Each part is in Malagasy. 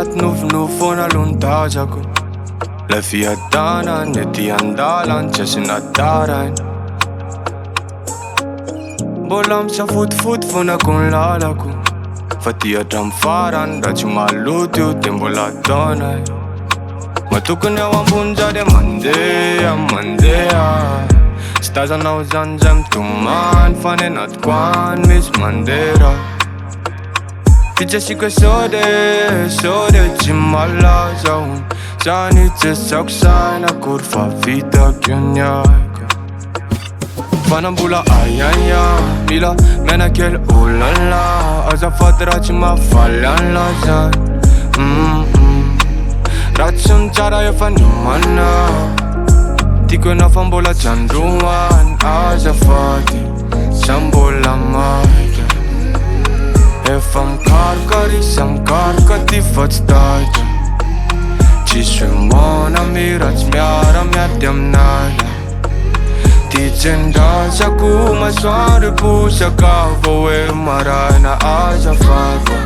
anaty nofonofo nalontazako. La fiadanany ety andalany tsy asina tarany. Mbola misafotifoty fonako ny lalako, fa ty hatramy farany raha tsy maloto io de mbola ataonay. Matokony ao ambony zany mandeha, mandeha. Tsy tazanao zany zay mitomany fa ny anatiko any misy mandera. Fitsiasiko sode, sode tsy malaza hony. Zany tsesako saina akory fa vitako ny aiko. Fanambola ayaya, mila menakely olala. Azafady raha tsy mahafaly an'lazany. Raha tsy ny tsara efa nimana. Tiako na fa mbola tandroany. Azafady, sa mbola maika. Efa mikarokarisa, mikaroka ty fa tsy taitra. Tsisy hoe mona mira tsy miara-miady aminay. Ty tsendasako masoandro posaka vao hoe maraina. Azafady,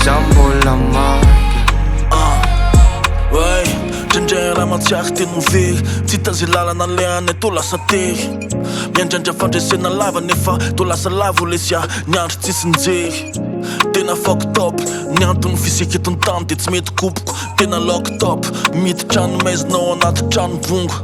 sa mbola maika. Ndraindray matsiaky teny movery, tsy hita zay lalana lehanay tô lasa tery. Miandrandra fandresena lava nefa tô lasa lavo lesya ny andro tsisy nijery. Tena fucked up, ny antony fisika eto tany de tsy mety kopoko. Tena locked up, mity trano maizinao anaty trano bongo.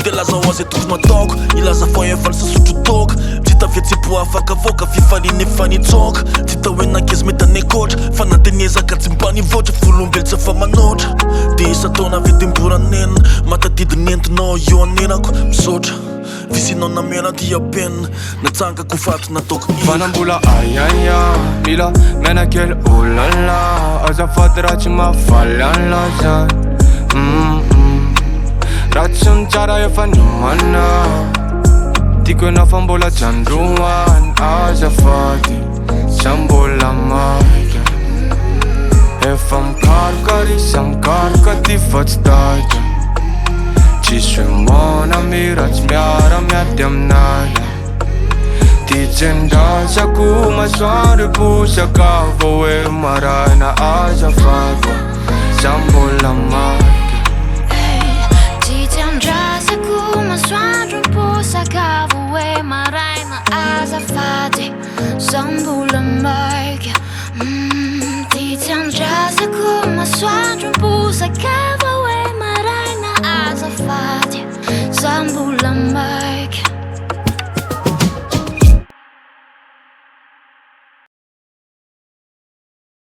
De laza ho azy tokony ataoko, ilaza fo efa nisasotro toka. Tsy tavia tsipo afaka voaka, fifaliny efa nitsoka. Tsy ta hoe nankizy mety anekotra, fa natenezaka tsy mba nivoatra. Folombelo tsy afa manotra, de isa taona vetemboranena. Matadidiny entinao io anenako, misotra visinao namena dia penina. Natsangako fato nataoko ina. Fanambola ayaya, mila menakely olala. Azafady raha tsy mahafaly an'lazany. Raha tsy ny tsara efa nimana. Tiako na fa mbola tandroany. Azafady, sa mbola maika. Efa mikarokarisa, mikaroka ty fa tsy taitra. Tsisy hoe mona mira tsy miara-miady aminay. Ty tsendasako masoandro posaka vao hoe maraina. Azafady, sa mbola maika. Ty tsendasako masoandro posaka vao hoe maraina. Azafady, sa mbola maika.